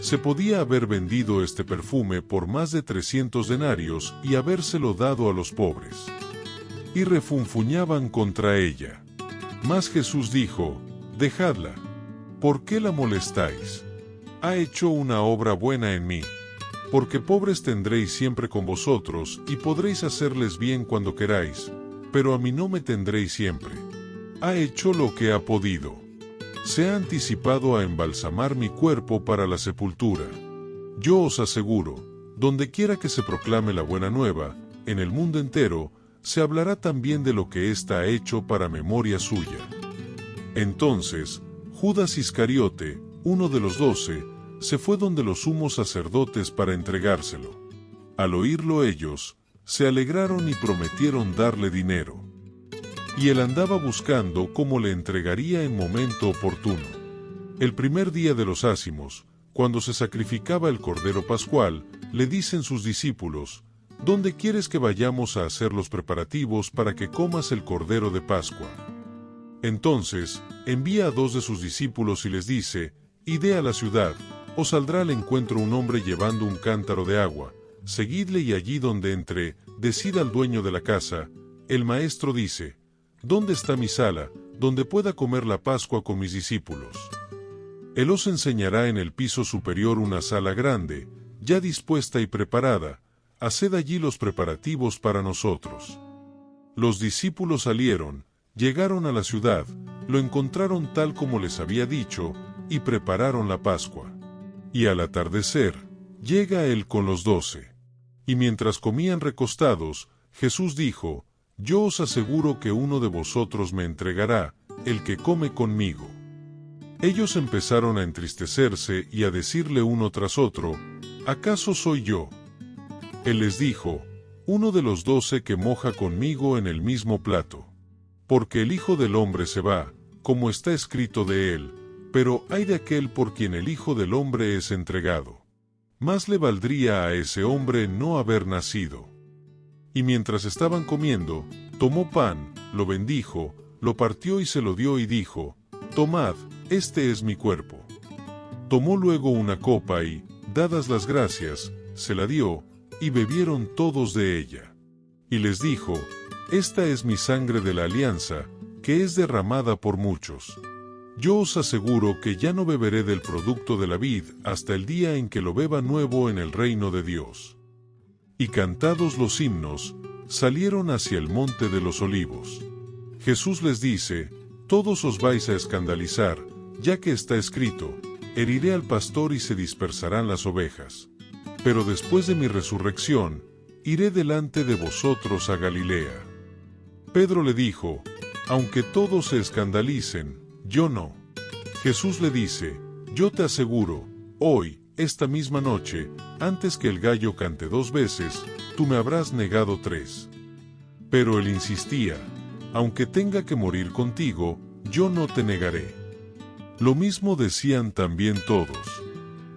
Speaker 1: Se podía haber vendido este perfume por más de 300 denarios y habérselo dado a los pobres. Y refunfuñaban contra ella. Mas Jesús dijo: dejadla. ¿Por qué la molestáis? Ha hecho una obra buena en mí. Porque pobres tendréis siempre con vosotros, y podréis hacerles bien cuando queráis, pero a mí no me tendréis siempre. Ha hecho lo que ha podido. Se ha anticipado a embalsamar mi cuerpo para la sepultura. Yo os aseguro, donde quiera que se proclame la buena nueva, en el mundo entero, se hablará también de lo que ésta ha hecho para memoria suya. Entonces, Judas Iscariote, uno de los 12, se fue donde los sumos sacerdotes para entregárselo. Al oírlo ellos, se alegraron y prometieron darle dinero. Y él andaba buscando cómo le entregaría en momento oportuno. El primer día de los ácimos, cuando se sacrificaba el Cordero Pascual, le dicen sus discípulos: ¿dónde quieres que vayamos a hacer los preparativos para que comas el Cordero de Pascua? Entonces, envía a 2 de sus discípulos y les dice: id a la ciudad, os saldrá al encuentro un hombre llevando un cántaro de agua, seguidle y allí donde entre, decid al dueño de la casa: el maestro dice, ¿dónde está mi sala, donde pueda comer la Pascua con mis discípulos? Él os enseñará en el piso superior una sala grande, ya dispuesta y preparada, haced allí los preparativos para nosotros. Los discípulos salieron, llegaron a la ciudad, lo encontraron tal como les había dicho, y prepararon la Pascua. Y al atardecer, llega él con los 12. Y mientras comían recostados, Jesús dijo: yo os aseguro que uno de vosotros me entregará, el que come conmigo. Ellos empezaron a entristecerse y a decirle uno tras otro: ¿acaso soy yo? Él les dijo: uno de los 12 que moja conmigo en el mismo plato. Porque el Hijo del Hombre se va, como está escrito de él, pero ay de aquel por quien el Hijo del Hombre es entregado. Más le valdría a ese hombre no haber nacido. Y mientras estaban comiendo, tomó pan, lo bendijo, lo partió y se lo dio y dijo: tomad, este es mi cuerpo. Tomó luego una copa y, dadas las gracias, se la dio, y bebieron todos de ella. Y les dijo: esta es mi sangre de la alianza, que es derramada por muchos. Yo os aseguro que ya no beberé del producto de la vid hasta el día en que lo beba nuevo en el reino de Dios. Y cantados los himnos, salieron hacia el monte de los olivos. Jesús les dice: todos os vais a escandalizar, ya que está escrito: heriré al pastor y se dispersarán las ovejas. Pero después de mi resurrección, iré delante de vosotros a Galilea. Pedro le dijo: aunque todos se escandalicen, yo no. Jesús le dice: yo te aseguro, hoy, esta misma noche, antes que el gallo cante 2 veces, tú me habrás negado 3. Pero él insistía: aunque tenga que morir contigo, yo no te negaré. Lo mismo decían también todos.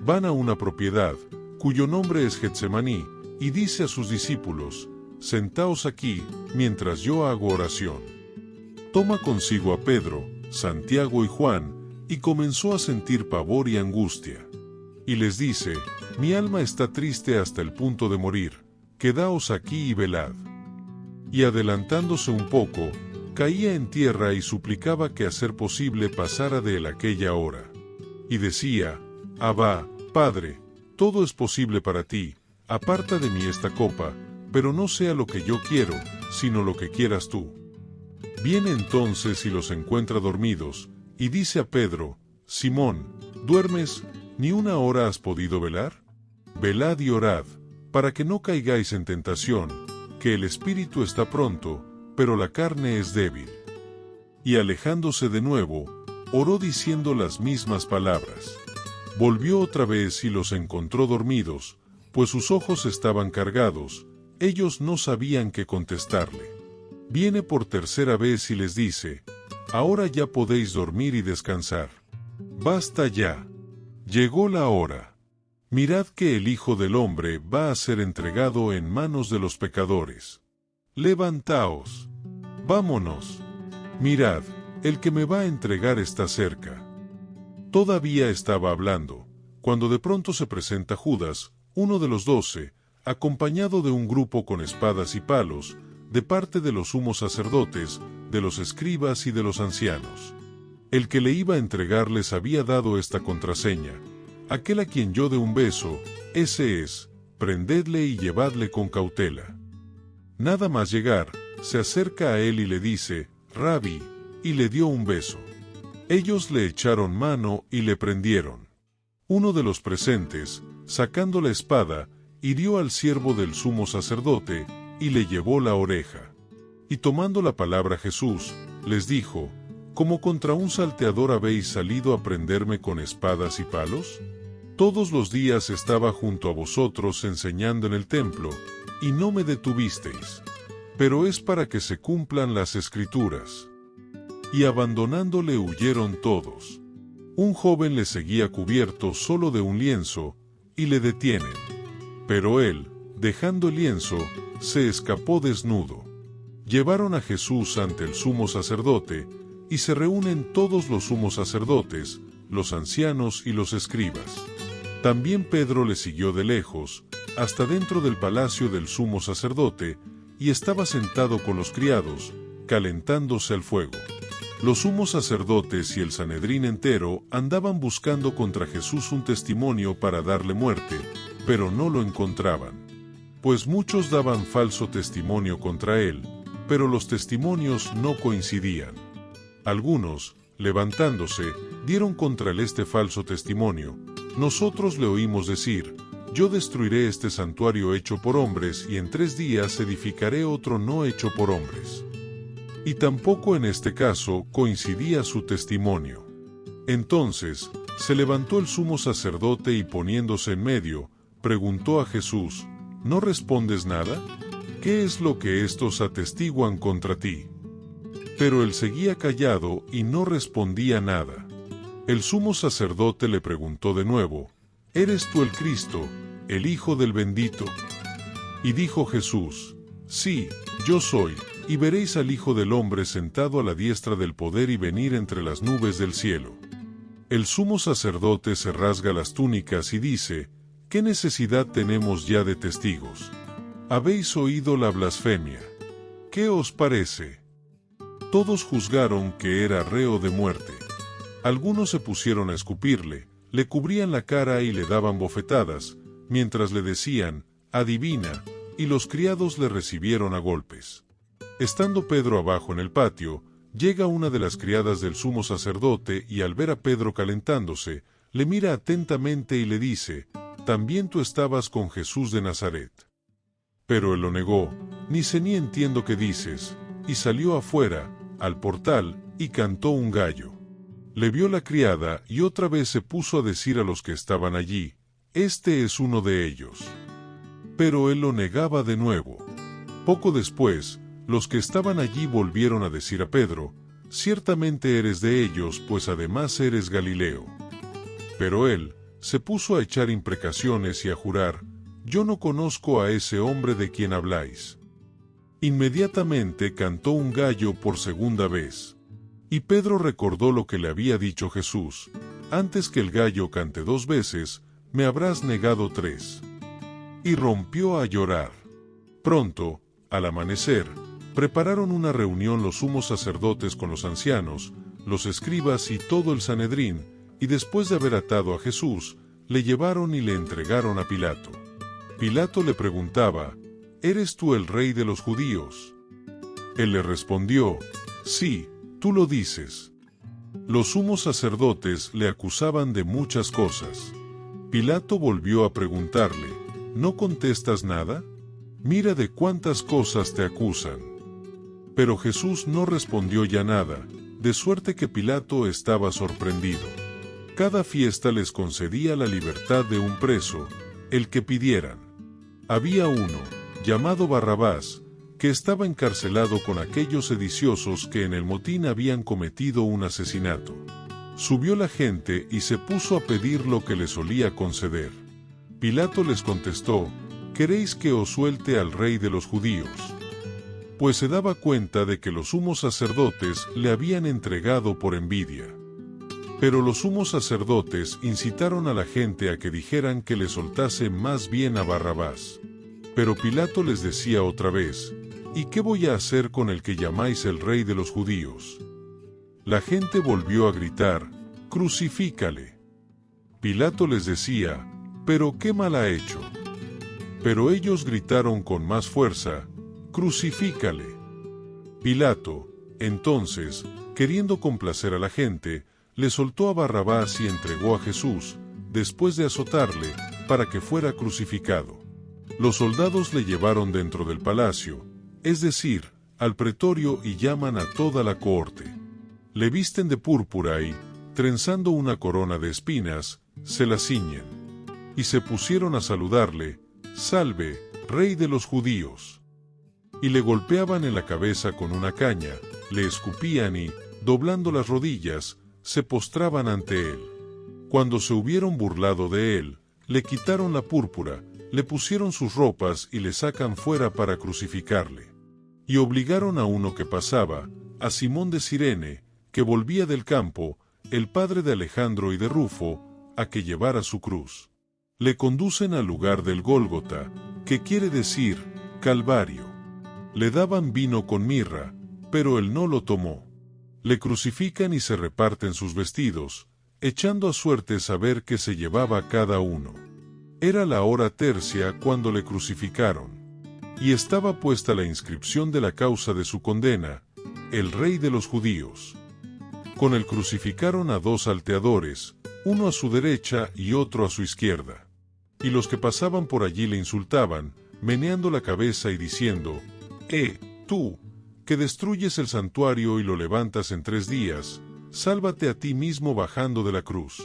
Speaker 1: Van a una propiedad, cuyo nombre es Getsemaní, y dice a sus discípulos: sentaos aquí, mientras yo hago oración. Toma consigo a Pedro, Santiago y Juan, y comenzó a sentir pavor y angustia. Y les dice: mi alma está triste hasta el punto de morir, quedaos aquí y velad. Y adelantándose un poco, caía en tierra y suplicaba que a ser posible pasara de él aquella hora. Y decía: Abba, Padre, todo es posible para ti, aparta de mí esta copa, pero no sea lo que yo quiero, sino lo que quieras tú. Viene entonces y los encuentra dormidos, y dice a Pedro: Simón, ¿duermes? ¿Ni una hora has podido velar? Velad y orad, para que no caigáis en tentación, que el espíritu está pronto, pero la carne es débil. Y alejándose de nuevo, oró diciendo las mismas palabras. Volvió otra vez y los encontró dormidos, pues sus ojos estaban cargados, ellos no sabían qué contestarle. Viene por tercera vez y les dice: ahora ya podéis dormir y descansar. Basta ya. Llegó la hora. Mirad que el Hijo del Hombre va a ser entregado en manos de los pecadores. Levantaos. Vámonos. Mirad, el que me va a entregar está cerca. Todavía estaba hablando, cuando de pronto se presenta Judas, uno de los 12, acompañado de un grupo con espadas y palos, de parte de los sumos sacerdotes, de los escribas y de los ancianos. El que le iba a entregar les había dado esta contraseña: aquel a quien yo dé un beso, ese es, prendedle y llevadle con cautela. Nada más llegar, se acerca a él y le dice: Rabí, y le dio un beso. Ellos le echaron mano y le prendieron. Uno de los presentes, sacando la espada, hirió al siervo del sumo sacerdote, y le llevó la oreja. Y tomando la palabra Jesús, les dijo: ¿Cómo contra un salteador habéis salido a prenderme con espadas y palos? Todos los días estaba junto a vosotros enseñando en el templo, y no me detuvisteis. Pero es para que se cumplan las Escrituras. Y abandonándole huyeron todos. Un joven le seguía cubierto solo de un lienzo, y le detienen. Pero él, dejando el lienzo, se escapó desnudo. Llevaron a Jesús ante el sumo sacerdote, y se reúnen todos los sumos sacerdotes, los ancianos y los escribas. También Pedro le siguió de lejos, hasta dentro del palacio del sumo sacerdote, y estaba sentado con los criados, calentándose al fuego. Los sumos sacerdotes y el Sanedrín entero andaban buscando contra Jesús un testimonio para darle muerte, pero no lo encontraban. Pues muchos daban falso testimonio contra él, pero los testimonios no coincidían. Algunos, levantándose, dieron contra él este falso testimonio: nosotros le oímos decir: yo destruiré este santuario hecho por hombres y en 3 días edificaré otro no hecho por hombres. Y tampoco en este caso coincidía su testimonio. Entonces, se levantó el sumo sacerdote y poniéndose en medio, preguntó a Jesús: ¿no respondes nada? ¿Qué es lo que estos atestiguan contra ti? Pero él seguía callado y no respondía nada. El sumo sacerdote le preguntó de nuevo: ¿eres tú el Cristo, el Hijo del Bendito? Y dijo Jesús: sí, yo soy, y veréis al Hijo del Hombre sentado a la diestra del poder y venir entre las nubes del cielo. El sumo sacerdote se rasga las túnicas y dice: ¿qué necesidad tenemos ya de testigos? Habéis oído la blasfemia. ¿Qué os parece? Todos juzgaron que era reo de muerte. Algunos se pusieron a escupirle, le cubrían la cara y le daban bofetadas, mientras le decían: adivina, y los criados le recibieron a golpes. Estando Pedro abajo en el patio, llega una de las criadas del sumo sacerdote y al ver a Pedro calentándose, le mira atentamente y le dice: también tú estabas con Jesús de Nazaret. Pero él lo negó: ni sé ni entiendo qué dices, y salió afuera, al portal, y cantó un gallo. Le vio la criada y otra vez se puso a decir a los que estaban allí: este es uno de ellos. Pero él lo negaba de nuevo. Poco después, los que estaban allí volvieron a decir a Pedro: ciertamente eres de ellos, pues además eres Galileo. Pero él se puso a echar imprecaciones y a jurar: yo no conozco a ese hombre de quien habláis. Inmediatamente cantó un gallo por segunda vez. Y Pedro recordó lo que le había dicho Jesús: antes que el gallo cante 2 veces, me habrás negado 3. Y rompió a llorar. Pronto, al amanecer, prepararon una reunión los sumos sacerdotes con los ancianos, los escribas y todo el Sanedrín, y después de haber atado a Jesús, le llevaron y le entregaron a Pilato. Pilato le preguntaba: ¿eres tú el rey de los judíos? Él le respondió: sí, tú lo dices. Los sumos sacerdotes le acusaban de muchas cosas. Pilato volvió a preguntarle: ¿no contestas nada? Mira de cuántas cosas te acusan. Pero Jesús no respondió ya nada, de suerte que Pilato estaba sorprendido. Cada fiesta les concedía la libertad de un preso, el que pidieran. Había uno, llamado Barrabás, que estaba encarcelado con aquellos sediciosos que en el motín habían cometido un asesinato. Subió la gente y se puso a pedir lo que le solía conceder. Pilato les contestó: ¿queréis que os suelte al rey de los judíos? Pues se daba cuenta de que los sumos sacerdotes le habían entregado por envidia. Pero los sumos sacerdotes incitaron a la gente a que dijeran que le soltase más bien a Barrabás. Pero Pilato les decía otra vez: ¿y qué voy a hacer con el que llamáis el rey de los judíos? La gente volvió a gritar: ¡crucifícale! Pilato les decía: ¿pero qué mal ha hecho? Pero ellos gritaron con más fuerza: ¡crucifícale! Pilato, entonces, queriendo complacer a la gente, le soltó a Barrabás y entregó a Jesús, después de azotarle, para que fuera crucificado. Los soldados le llevaron dentro del palacio, es decir, al pretorio, y llaman a toda la cohorte. Le visten de púrpura y, trenzando una corona de espinas, se la ciñen. Y se pusieron a saludarle: «Salve, Rey de los judíos». Y le golpeaban en la cabeza con una caña, le escupían y, doblando las rodillas, se postraban ante él. Cuando se hubieron burlado de él, le quitaron la púrpura, le pusieron sus ropas y le sacan fuera para crucificarle. Y obligaron a uno que pasaba, a Simón de Cirene, que volvía del campo, el padre de Alejandro y de Rufo, a que llevara su cruz. Le conducen al lugar del Gólgota, que quiere decir Calvario. Le daban vino con mirra, pero él no lo tomó. Le crucifican y se reparten sus vestidos, echando a suerte saber qué se llevaba cada uno. Era la hora tercia cuando le crucificaron, y estaba puesta la inscripción de la causa de su condena: el Rey de los judíos. Con él crucificaron a dos salteadores, uno a su derecha y otro a su izquierda. Y los que pasaban por allí le insultaban, meneando la cabeza y diciendo: tú, que destruyes el santuario y lo levantas en 3 días, sálvate a ti mismo bajando de la cruz.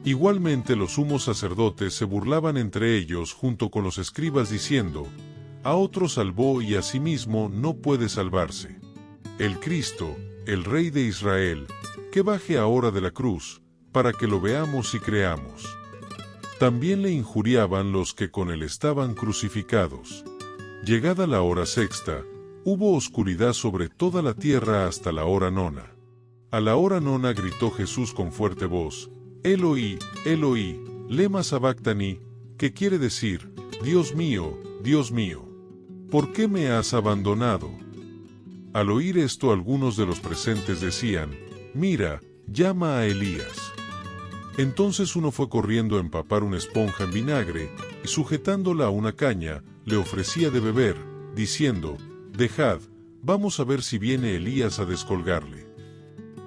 Speaker 1: Igualmente los sumos sacerdotes se burlaban entre ellos junto con los escribas diciendo: a otro salvó y a sí mismo no puede salvarse. El Cristo, el Rey de Israel, que baje ahora de la cruz, para que lo veamos y creamos. También le injuriaban los que con él estaban crucificados. Llegada la hora sexta, hubo oscuridad sobre toda la tierra hasta la hora nona. A la hora nona gritó Jesús con fuerte voz: Eloi, Eloi, lema sabactani, que quiere decir: Dios mío, ¿por qué me has abandonado? Al oír esto, algunos de los presentes decían: mira, llama a Elías. Entonces uno fue corriendo a empapar una esponja en vinagre, y sujetándola a una caña, le ofrecía de beber, diciendo: dejad, vamos a ver si viene Elías a descolgarle.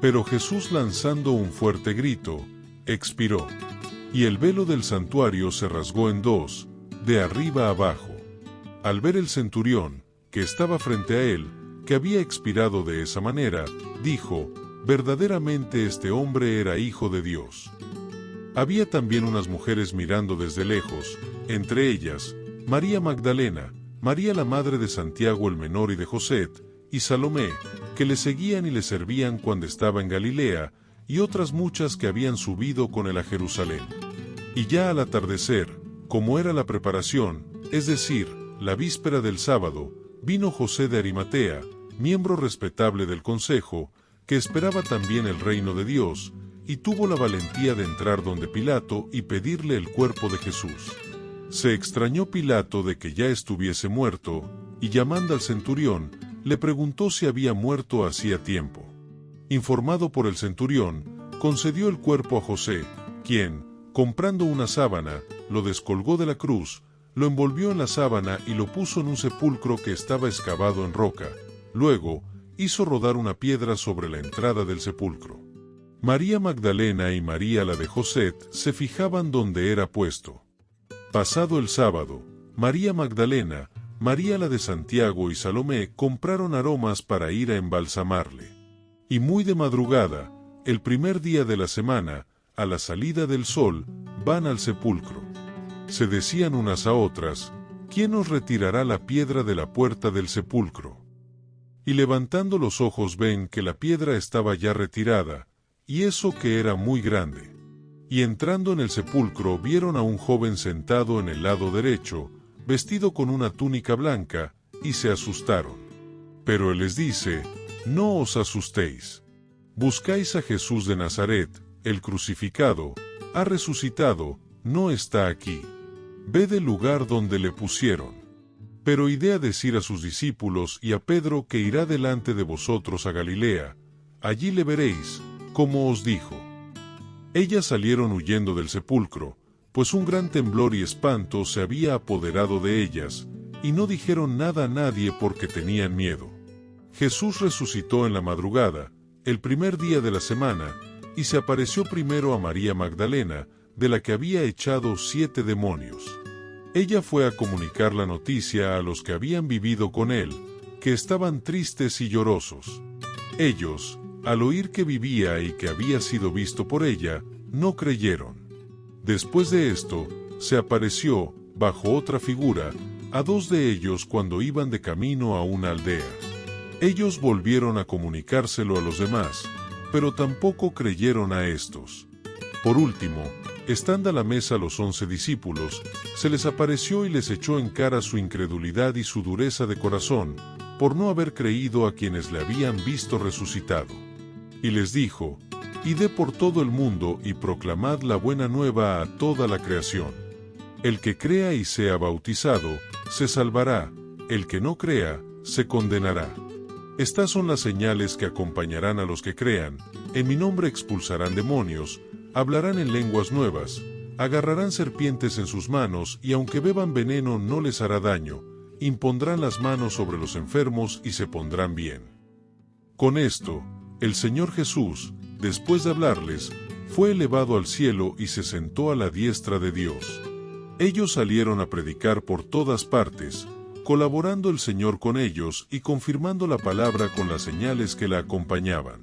Speaker 1: Pero Jesús, lanzando un fuerte grito, expiró. Y el velo del santuario se rasgó en 2, de arriba a abajo. Al ver el centurión, que estaba frente a él, que había expirado de esa manera, dijo: verdaderamente este hombre era hijo de Dios. Había también unas mujeres mirando desde lejos, entre ellas, María Magdalena, María la madre de Santiago el menor y de José, y Salomé, que le seguían y le servían cuando estaba en Galilea, y otras muchas que habían subido con él a Jerusalén. Y ya al atardecer, como era la preparación, es decir, la víspera del sábado, vino José de Arimatea, miembro respetable del consejo, que esperaba también el reino de Dios, y tuvo la valentía de entrar donde Pilato y pedirle el cuerpo de Jesús. Se extrañó Pilato de que ya estuviese muerto, y llamando al centurión, le preguntó si había muerto hacía tiempo. Informado por el centurión, concedió el cuerpo a José, quien, comprando una sábana, lo descolgó de la cruz, lo envolvió en la sábana y lo puso en un sepulcro que estaba excavado en roca. Luego, hizo rodar una piedra sobre la entrada del sepulcro. María Magdalena y María la de José se fijaban donde era puesto. Pasado el sábado, María Magdalena, María la de Santiago y Salomé compraron aromas para ir a embalsamarle. Y muy de madrugada, el primer día de la semana, a la salida del sol, van al sepulcro. Se decían unas a otras: ¿quién nos retirará la piedra de la puerta del sepulcro? Y levantando los ojos ven que la piedra estaba ya retirada, y eso que era muy grande. Y entrando en el sepulcro vieron a un joven sentado en el lado derecho, vestido con una túnica blanca, y se asustaron. Pero él les dice: no os asustéis. Buscáis a Jesús de Nazaret, el crucificado, ha resucitado, no está aquí. Ve del lugar donde le pusieron. Pero id a decir a sus discípulos y a Pedro que irá delante de vosotros a Galilea, allí le veréis, como os dijo. Ellas salieron huyendo del sepulcro, pues un gran temblor y espanto se había apoderado de ellas, y no dijeron nada a nadie porque tenían miedo. Jesús resucitó en la madrugada, el primer día de la semana, y se apareció primero a María Magdalena, de la que había echado 7 demonios. Ella fue a comunicar la noticia a los que habían vivido con él, que estaban tristes y llorosos. Ellos, al oír que vivía y que había sido visto por ella, no creyeron. Después de esto, se apareció, bajo otra figura, a 2 de ellos cuando iban de camino a una aldea. Ellos volvieron a comunicárselo a los demás, pero tampoco creyeron a estos. Por último, estando a la mesa los 11 discípulos, se les apareció y les echó en cara su incredulidad y su dureza de corazón, por no haber creído a quienes le habían visto resucitado. Y les dijo: Id por todo el mundo y proclamad la buena nueva a toda la creación. El que crea y sea bautizado, se salvará; el que no crea, se condenará. Estas son las señales que acompañarán a los que crean: en mi nombre expulsarán demonios, hablarán en lenguas nuevas, agarrarán serpientes en sus manos y aunque beban veneno no les hará daño, impondrán las manos sobre los enfermos y se pondrán bien. Con esto, el Señor Jesús, después de hablarles, fue elevado al cielo y se sentó a la diestra de Dios. Ellos salieron a predicar por todas partes, colaborando el Señor con ellos y confirmando la palabra con las señales que la acompañaban.